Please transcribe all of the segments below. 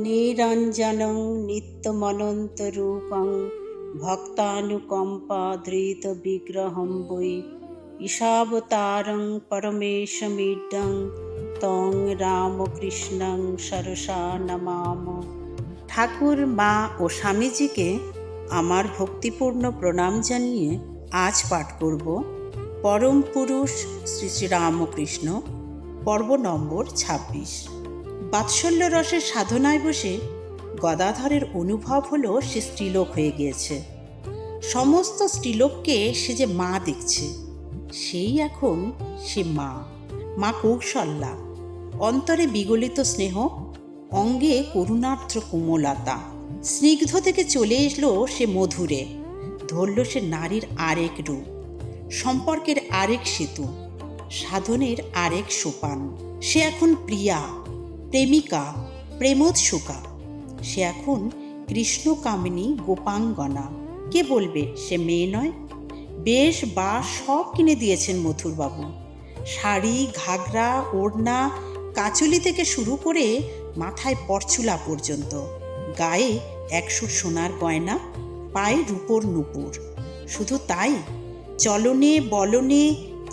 নিরঞ্জনং নিত্যমনন্তরূপং ভক্তানুকম্পাধৃত বিগ্রহং বৈ ঈশাবতারং পরমেশমিড্ডং তং রামকৃষ্ণং সরসা নমাম। ঠাকুর, মা ও স্বামীজিকে আমার ভক্তিপূর্ণ প্রণাম জানিয়ে আজ পাঠ করব পরম পুরুষ শ্রী শ্রী রামকৃষ্ণ, পর্ব নম্বর ২৬। বাৎসল্য রসের সাধনায় বসে গদাধরের অনুভব হলো সে স্ত্রীলোক হয়ে গিয়েছে। সমস্ত স্ত্রীলোককে সে যে মা দেখছে, সেই এখন সে মা কৌশল্যা। অন্তরে বিগলিত স্নেহ, অঙ্গে করুণার্দ্র কোমলতা। স্নিগ্ধ থেকে চলে এলো সে মধুরে, ধরল সে নারীর আরেক রূপ, সম্পর্কের আরেক সেতু, সাধনের আরেক সোপান। সে এখন প্রিয়া, প্রেমিকা, প্রেমোৎসুকা। সে এখন কৃষ্ণকামিনী গোপাঙ্গনা। কে বলবে সে মেয়ে নয়? বেশ বা সব কিনে দিয়েছেন মথুরবাবু। শাড়ি, ঘাগরা, ওড়না, কাচলি থেকে শুরু করে মাথায় পরচুলা পর্যন্ত, গায়ে ১০০ সোনার গয়না, পায়ে রূপোর নূপুর। শুধু তাই, চলনে বলনে,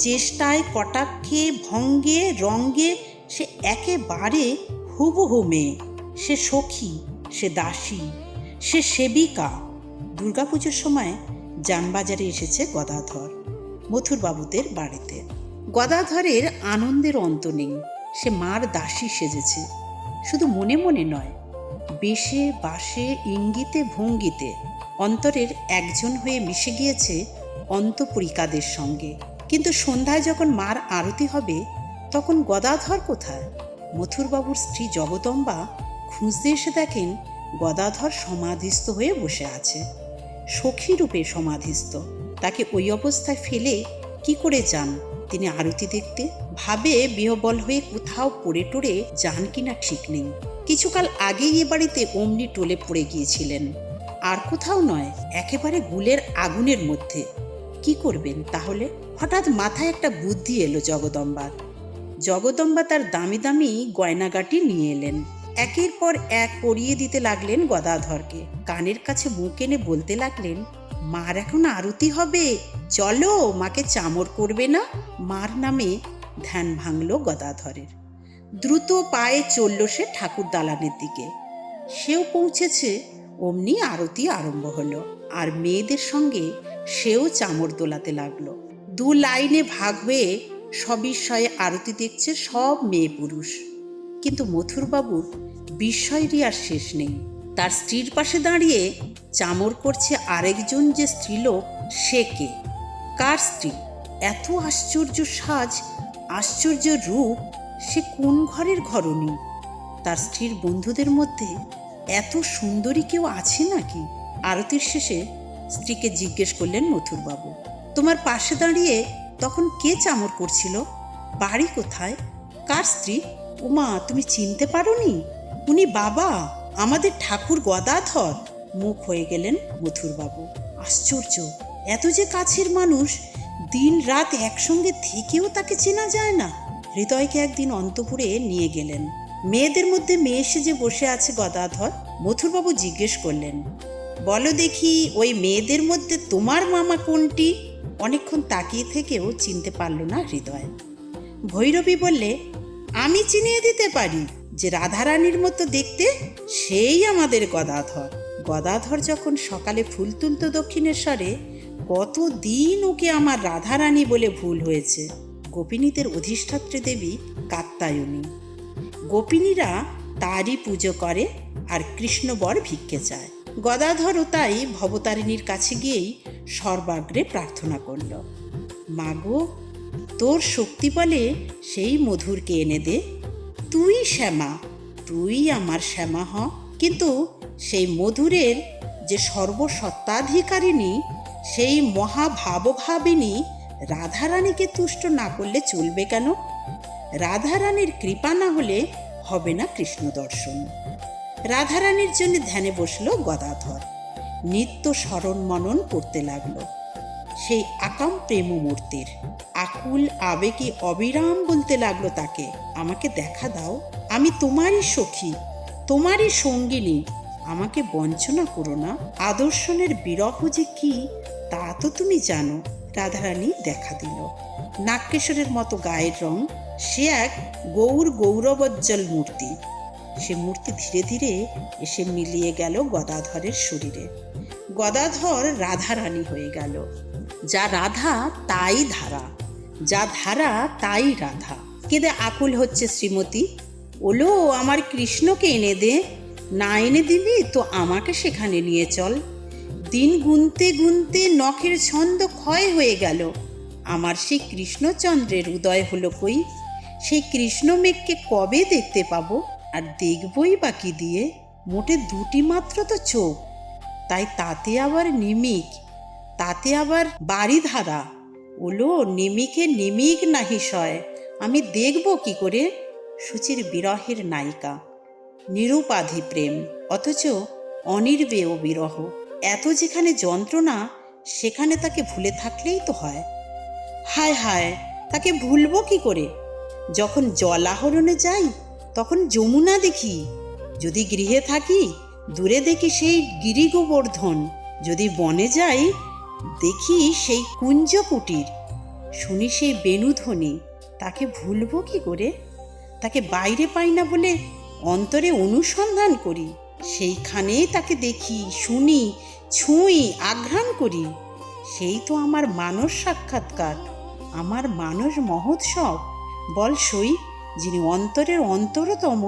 চেষ্টায়, কটাক্ষে, ভঙ্গে, রঙ্গে সে একেবারে হুবহু মেয়ে। সে সখী, সে দাসী, সে সেবিকা। দুর্গাপুজোর সময় যানবাজারে এসেছে গদাধর মথুরবাবুদের বাড়িতে। গদাধরের আনন্দের অন্ত নেই। সে মার দাসী সেজেছে, শুধু মনে মনে নয়, বেশে বাসে, ইঙ্গিতে ভঙ্গিতে অন্তরের একজন হয়ে মিশে গিয়েছে অন্তঃপুরিকাদের সঙ্গে। কিন্তু সন্ধ্যায় যখন মার আরতি হবে, তখন গদাধর কোথায়? মথুরবাবুর স্ত্রী জগদম্বা খুঁজতে এসে দেখেন গদাধর সমাধিস্থ হয়ে বসে আছে, সখী রূপে সমাধিস্থ। তাকে ওই অবস্থায় ফেলে কি করে যান তিনি আরতি দেখতে? ভাবে বিহবল হয়ে কোথাও পড়ে টড়ে যান কিনা ঠিক নেই। কিছুকাল আগেই এ বাড়িতে অমনি টলে পড়ে গিয়েছিলেন, আর কোথাও নয়, একেবারে গুলের আগুনের মধ্যে। কি করবেন তাহলে? হঠাৎ মাথায় একটা বুদ্ধি এলো জগদম্বার। জগদম্বা তার দামি দামি গয়নাগাটি নিয়ে এলেন। একের পর এক পরিয়ে দিতে লাগলেন গদাধরকে। কানের কাছে মুখ এনে বলতে লাগলেন, মার এখন আরতি হবে, চলো, মাকে চামর করবে না? মার নামে ধ্যান ভাঙল গদাধরের। দ্রুত পায়ে চলল সে ঠাকুর দালানের দিকে। সেও পৌঁছেছে, অমনি আরতি আরম্ভ হলো, আর মেয়েদের সঙ্গে সেও চামর দোলাতে লাগলো। দু লাইনে ভাগ হয়ে সবিস্ময়ে আরতি দেখছে সব মেয়ে পুরুষ। কিন্তু মথুরবাবুর বিস্ময়েরই আর শেষ নেই। তার স্ত্রীর পাশে দাঁড়িয়ে চামর করছে আরেকজন যে স্ত্রীলোক, সে কে? কার স্ত্রী? এত আশ্চর্য সাজ, আশ্চর্য রূপ, সে কোন ঘরের ঘরণী? তার স্ত্রীর বন্ধুদের মধ্যে এত সুন্দরী কেউ আছে নাকি? আরতির শেষে স্ত্রীকে জিজ্ঞেস করলেন মথুরবাবু, তোমার পাশে দাঁড়িয়ে তখন কে চামর করছিল? বাড়ি কোথায়? কার স্ত্রী? উমা, তুমি চিনতে পারোনি? উনি বাবা, আমাদের ঠাকুর গদাধর। মুখ হয়ে গেলেন মথুরবাবু। আশ্চর্য, এত যে কাছের মানুষ, দিন রাত একসঙ্গে থেকেও তাকে চেনা যায় না। হৃদয়কে একদিন অন্তপুরে নিয়ে গেলেন। মেয়েদের মধ্যে মেয়ে সেজে বসে আছে গদাধর। মথুরবাবু জিজ্ঞেস করলেন, বলো দেখি, ওই মেয়েদের মধ্যে তোমার মামা কোনটি? অনেকক্ষণ তাকিয়ে থেকেও চিনতে পারল না হৃদয়। ভৈরবী বললে, আমি চিনিয়ে দিতে পারি, যে রাধারানীর মতো দেখতে, সেই আমাদের গদাধর। গদাধর যখন সকালে ফুল তুলত দক্ষিণেশ্বরে, কতদিন ওকে আমার রাধারানী বলে ভুল হয়েছে। গোপিনীদের অধিষ্ঠাত্রী দেবী কাত্যায়নী। গোপিনীরা তারই পুজো করে আর কৃষ্ণবর ভিক্ষে চায়। গদাধরও তাই ভবতারিণীর কাছে গিয়েই সর্বাগ্রে প্রার্থনা করল, মাগো, তোর শক্তি বলে সেই মধুরকে এনে দে। তুই শ্যামা, তুই আমার শ্যামা হ। কিন্তু সেই মধুরের যে সর্বসত্তাধিকারিণী, সেই মহাভাবভাবিনী রাধারানীকে তুষ্ট না করলে চলবে কেন? রাধারানীর কৃপা না হলে হবে না কৃষ্ণ দর্শন। রাধারানীর জন্য ধ্যানে বসলো গদাধর। নিত্য স্মরণ মনন করতে লাগলো সেই আকাম প্রেমমূর্তির। আকুল আবেগে অবিরাম বলতে লাগলো তাকে, আমাকে দেখা দাও, আমি তোমারই সখী, তোমারই সঙ্গিনী, আমাকে বঞ্চনা করো না। আদর্শনের বিরহ যে কি তা তো তুমি জানো। রাধারানী দেখা দিল। নাগকেশরের মতো গায়ের রং, সে এক গৌরবোজ্জ্বল মূর্তি। সে মূর্তি ধীরে ধীরে এসে মিলিয়ে গেল গদাধরের শরীরে। গদাধর রাধারানী হয়ে গেল। যা রাধা তাই ধারা, যা ধারা তাই রাধা। কেঁদে আকুল হচ্ছে শ্রীমতী। ওলো, আমার কৃষ্ণকে এনে দে। না এনে দিবি তো আমাকে সেখানে নিয়ে চল। দিন গুনতে গুনতে নখের ছন্দ ক্ষয় হয়ে গেল। আমার সেই কৃষ্ণচন্দ্রের উদয় হলো কই? সেই কৃষ্ণ মেঘকে কবে দেখতে পাবো? আর দেখবই বা কি দিয়ে? মোটে দুটি মাত্র তো চোখ, তাই তাতে আবার নিমিক, তাতে আবার বাড়িধারা। ওলো, নিমিকে নিমিক নাহি সয়, আমি দেখব কি করে? সুচির বিরহের নায়িকা, নিরুপাধি প্রেম, অথচ অনির্বেয় বিরহ। এত যেখানে যন্ত্রণা, সেখানে তাকে ভুলে থাকলেই তো হয়। হায় হায়, তাকে ভুলবো কি করে? যখন জল আহরণে যাই তখন যমুনা দেখি, যদি গৃহে থাকি দূরে দেখি সেই গিরি গোবর্ধন, যদি বনে যাই দেখি সেই কুঞ্জ কুটির, শুনি সেই বেণুধ্বনি, তাকে ভুলবো কি করে? তাকে বাইরে পাই না বলে অন্তরে অনুসন্ধান করি, সেইখানেই তাকে দেখি, শুনি, ছুঁই, আঘ্রাণ করি। সেই তো আমার মানস সাক্ষাৎকার, আমার মানস মহোৎসব। বল সই, যিনি অন্তরের অন্তরতম,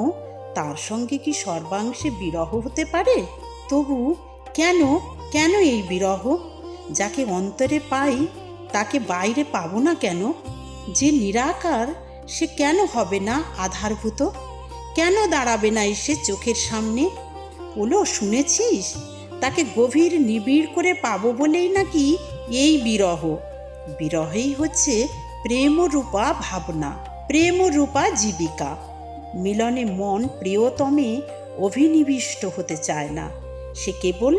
তার সঙ্গে কি সর্বাংশে বিরহ হতে পারে? তবু কেন, কেন এই বিরহ? যাকে অন্তরে পাই তাকে বাইরে পাবো না কেন? যে নিরাকার, সে কেন হবে না আধারভূত? কেন দাঁড়াবে না এসে চোখের সামনে? ওলো, শুনেছিস, তাকে গভীর নিবিড় করে পাবো বলেই নাকি এই বিরহ। বিরহেই হচ্ছে প্রেমরূপা ভাবনা, প্রেমরূপা জীবিকা। মিলনে মন প্রিয়তমে অভিনিবিষ্ট হতে চায় না। সে কেবল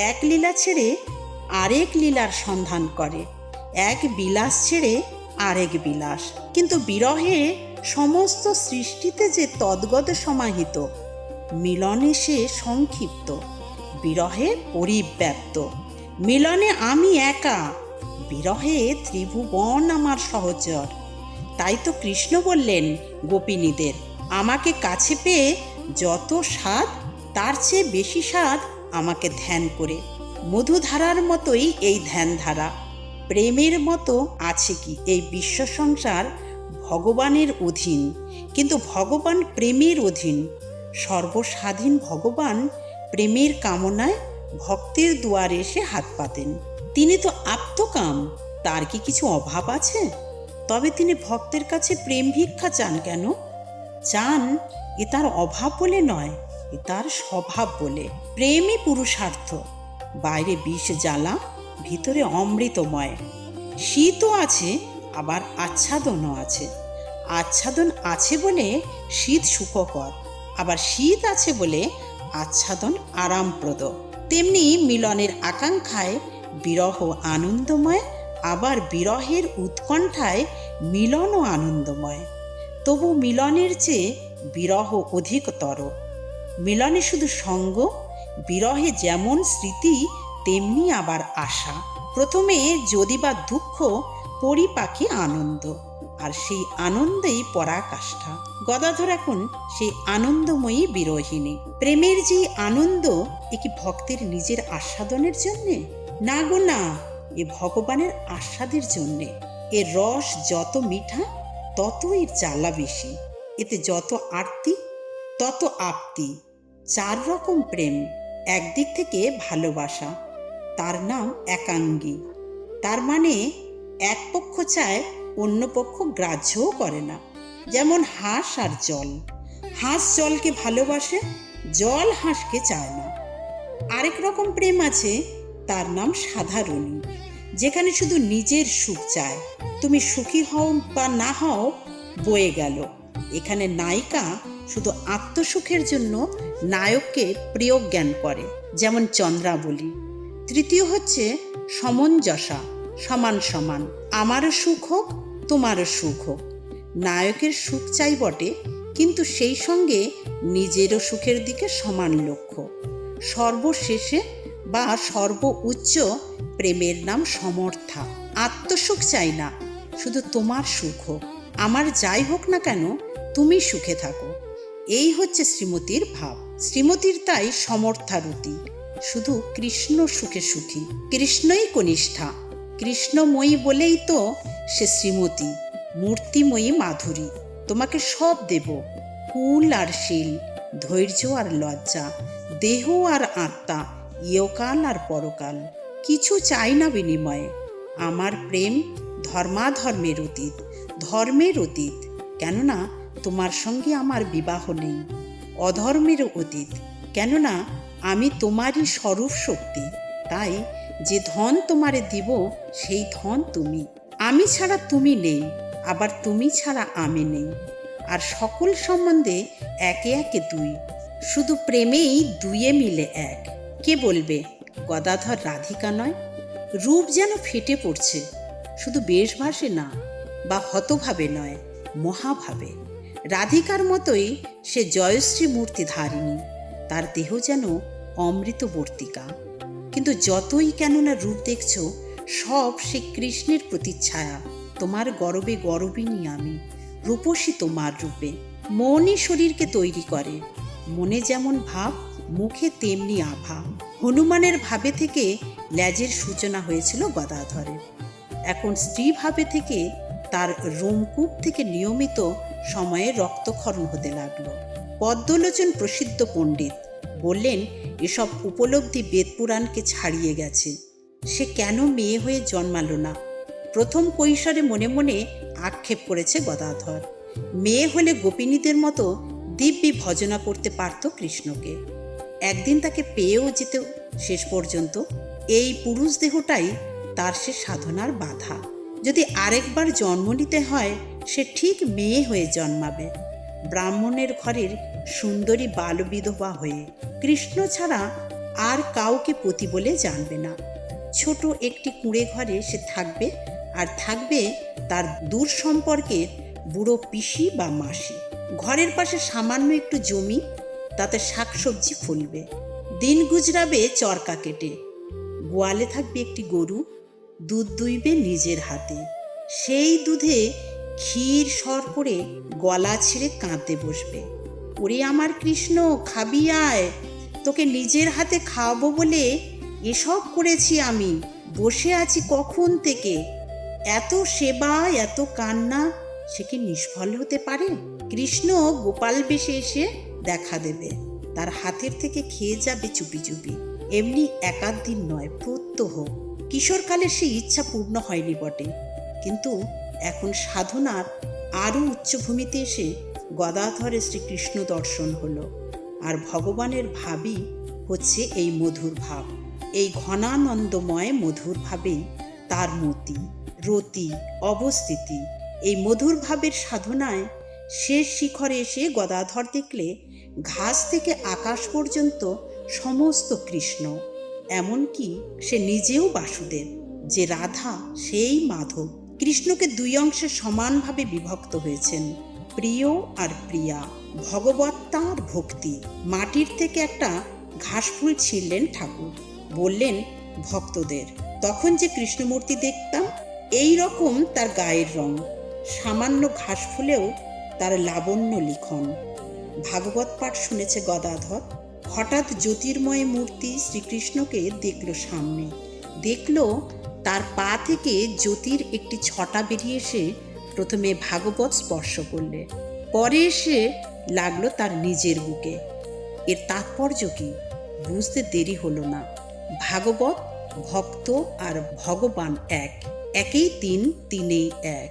এক লীলা ছেড়ে আরেক লীলার সন্ধান করে, এক বিলাস ছেড়ে আরেক বিলাস। কিন্তু বিরহে সমস্ত সৃষ্টিতে যে তদ্গত সমাহিত, মিলনে সে সংক্ষিপ্ত, বিরহে পরিব্যাপ্ত। মিলনে আমি একা, বিরহে ত্রিভুবন আমার সহচর। তাই তো কৃষ্ণ বললেন গোপিনীদের, আমাকে কাছে পেয়ে যত স্বাদ, তার চেয়ে বেশি স্বাদ আমাকে ধ্যান করে। মধুধারার মতোই এই ধ্যানধারা। প্রেমের মতো আছে কি এই বিশ্ব সংসার ভগবানের অধীন, কিন্তু ভগবান প্রেমের অধীন। সর্বস্বাধীন ভগবান প্রেমের কামনায় ভক্তের দুয়ারে এসে হাত পাতেন। তিনি তো আপ্তকাম, তার কি কিছু অভাব আছে? তবে তিনি ভক্তের কাছে প্রেম ভিক্ষা চান কেন? চান এ তার অভাব বলে নয়, এ তার স্বভাব বলে। প্রেমই পুরুষার্থ। বাইরে বিষ জ্বালা, ভিতরে অমৃতময়। শীতও আছে, আবার আচ্ছাদনও আছে। আচ্ছাদন আছে বলে শীত সুখকর, আবার শীত আছে বলে আচ্ছাদন আরামপ্রদ। তেমনি মিলনের আকাঙ্ক্ষায় বিরহ আনন্দময়, আবার বিরহের উৎকণ্ঠায় মিলনও আনন্দময়। তবু মিলনের চেয়ে বিরহ অধিকতর। মিলনে শুধু সঙ্গ, বিরহে যেমন স্মৃতি তেমনি আবার আশা। প্রথমে যদি বা দুঃখ, পরিপাকে আনন্দ, আর সেই আনন্দেই পরাকাষ্ঠা। গদাধর এখন সেই আনন্দময়ী বিরহিণী। প্রেমের যে আনন্দ, এ কি ভক্তের নিজের আস্বাদনের জন্যে? না গো না, এ ভগবানের আস্বাদের জন্যে। এর রস যত মিঠা, তত এর জ্বালা বেশি। এতে যত আরতি, তত আপ্তি। 4 রকম প্রেম। একদিক থেকে ভালোবাসা, তার নাম একাঙ্গী। তার মানে এক পক্ষ চায়, অন্য পক্ষ গ্রাহ্যও করে না। যেমন হাঁস আর জল, হাঁস জলকে ভালোবাসে, জল হাঁসকে চায় না। আরেক রকম প্রেম আছে, তার নাম সাধারণী, যেখানে শুধু নিজের সুখ চায়। তুমি সুখী হও বা না হও, বয়ে গেল। এখানে নায়িকা শুধু আত্মসুখের জন্য নায়ককে প্রিয় জ্ঞান করে, যেমন চন্দ্রাবলী। তৃতীয় হচ্ছে সমঞ্জসা, সমান সমান। আমারও সুখ হোক, তোমারও সুখ হোক। নায়কের সুখ চাই বটে, কিন্তু সেই সঙ্গে নিজেরও সুখের দিকে সমান লক্ষ্য। সর্বশেষে বা সর্ব উচ্চ প্রেমের নাম সমর্থা। আত্মসুখ চাই না, শুধু তোমার সুখ হোক। আমার যাই হোক না কেন, তুমি সুখে থাকো। এই হচ্ছে শ্রীমতীর ভাব। শ্রীমতীর তাই সমর্থারতি, শুধু কৃষ্ণ সুখে সুখী। কৃষ্ণই কনিষ্ঠা, কৃষ্ণময়ী বলেই তো সে শ্রীমতী, মূর্তিময়ী মাধুরী। তোমাকে সব দেব, কুল আর শীল, ধৈর্য আর লজ্জা, দেহ আর আত্মা, ইহকাল আর পরকাল। কিছু চাই না বিনিময়ে। আমার প্রেম ধর্মাধর্মের অতীত, ধর্মের অতীত। কেননা তোমার সঙ্গে আমার বিবাহ নেই। অধর্মের অতীত, কেননা আমি তোমারই স্বরূপ শক্তি। তাই যে ধন তোমারে দিব, সেই ধন তুমি। আমি ছাড়া তুমি নেই, আবার তুমি ছাড়া আমি নেই। আর সকল সম্বন্ধে একে একে দুই, শুধু প্রেমেই দুইয়ে মিলে এক। কে বলবে গদাধর রাধিকা নয়? রূপ যেন ফেটে পড়ছে, শুধু বেশভাবে না বা হতভাবে নয়, মহাভাবে। রাধিকার মতোই সে জয়শ্রী মূর্তি ধারিণী। তার দেহ যেন অমৃতবর্তিকা। কিন্তু যতই কেননা রূপ দেখছ, সব সে কৃষ্ণের প্রতিচ্ছায়া। তোমার গর্বে গর্বিনী আমি, রূপসী তোমার রূপে। মনই শরীরকে তৈরি করে। মনে যেমন ভাব, মুখে তেমনি আভা। হনুমানের ভাবে থেকে ল্যাজের সূচনা হয়েছিল গদাধরের। এখন স্ত্রী ভাবে থেকে তার রোমকূপ থেকে নিয়মিত সময়ে রক্তক্ষরণ হতে লাগলো। পদ্মলোচন প্রসিদ্ধ পণ্ডিত বললেন, এসব উপলব্ধি বেদপুরাণকে ছাড়িয়ে গেছে। সে কেন মেয়ে হয়ে জন্মালো না? প্রথম কৈশোরে মনে মনে আক্ষেপ করেছে গদাধর। মেয়ে হলে গোপিনীদের মতো দিব্যি ভজনা করতে পারত কৃষ্ণকে। একদিন তাকে পেয়েও যেত শেষ পর্যন্ত। এই পুরুষ দেহটাই তার সে সাধনার বাধা। যদি আরেকবার জন্ম নিতে হয়, সে ঠিক মেয়ে হয়ে জন্মাবে, ব্রাহ্মণের ঘরের সুন্দরী বালবিধবা হয়ে। কৃষ্ণ ছাড়া আর কাউকে পতি বলে জানবে না। ছোট একটি কুঁড়ে ঘরে সে থাকবে, আর থাকবে তার দূর সম্পর্কের বুড়ো পিসি বা মাসি। ঘরের পাশে সামান্য একটু জমি, তাতে শাকসবজি ফলবে। দিন গুজরাবে চরকা কেটে। গোয়ালে থাকবে একটি গরু, দুধ দুইবে নিজের হাতে। সেই দুধে ক্ষীর সর করে গলা ছিঁড়ে কাঁদতে বসবে। ওরে আমার কৃষ্ণ, খাবি আয়, তোকে নিজের হাতে খাওয়াবো বলে এসব করেছি আমি। বসে আছি কখন থেকে। এত সেবা, এত কান্না, সে কি নিষ্ফল হতে পারে? কৃষ্ণ গোপাল বেশে এসে দেখা দেবে, তার হাতের থেকে খেয়ে যাবে চুপি চুপি। এমনি একাধ দিন নয়, প্রত্যহ। কিশোরকালে সে ইচ্ছা পূর্ণ হয়নি বটে, কিন্তু এখন সাধনার আরও উচ্চভূমিতে এসে গদাধরে শ্রীকৃষ্ণ দর্শন হলো। আর ভগবানের ভাবই হচ্ছে এই মধুর ভাব। এই ঘনানন্দময় মধুর ভাবেই তার মতি, রতি, অবস্থিতি। এই মধুর ভাবের সাধনায় শেষ শিখরে এসে গদাধর দেখলে ঘাস থেকে আকাশ পর্যন্ত সমস্ত কৃষ্ণ। এমনকি সে নিজেও বাসুদেব। যে রাধা সেই মাধব। কৃষ্ণকে দুই অংশে সমানভাবে বিভক্ত হয়েছেন, প্রিয় আর প্রিয়া, ভগবত্তা আর ভক্তি। মাটির থেকে একটা ঘাসফুল ছিঁড়লেন ঠাকুর, বললেন ভক্তদের। তখন যে কৃষ্ণমূর্তি দেখতাম, এই রকম তার গায়ের রং। সামান্য ঘাসফুলেও তার লাবণ্য লিখন। ভাগবত পাঠ শুনেছে গদাধর। হঠাৎ জ্যোতির্ময় মূর্তি শ্রীকৃষ্ণকে দেখল সামনে। দেখল তার পা থেকে জ্যোতির একটি ছটা বেরিয়ে এসে প্রথমে ভাগবত স্পর্শ করলে, পরে এসে লাগলো তার নিজের বুকে। এর তাৎপর্য কি বুঝতে দেরি হলো না। ভাগবত, ভক্ত আর ভগবান এক, একেই তিন, তিনেই এক।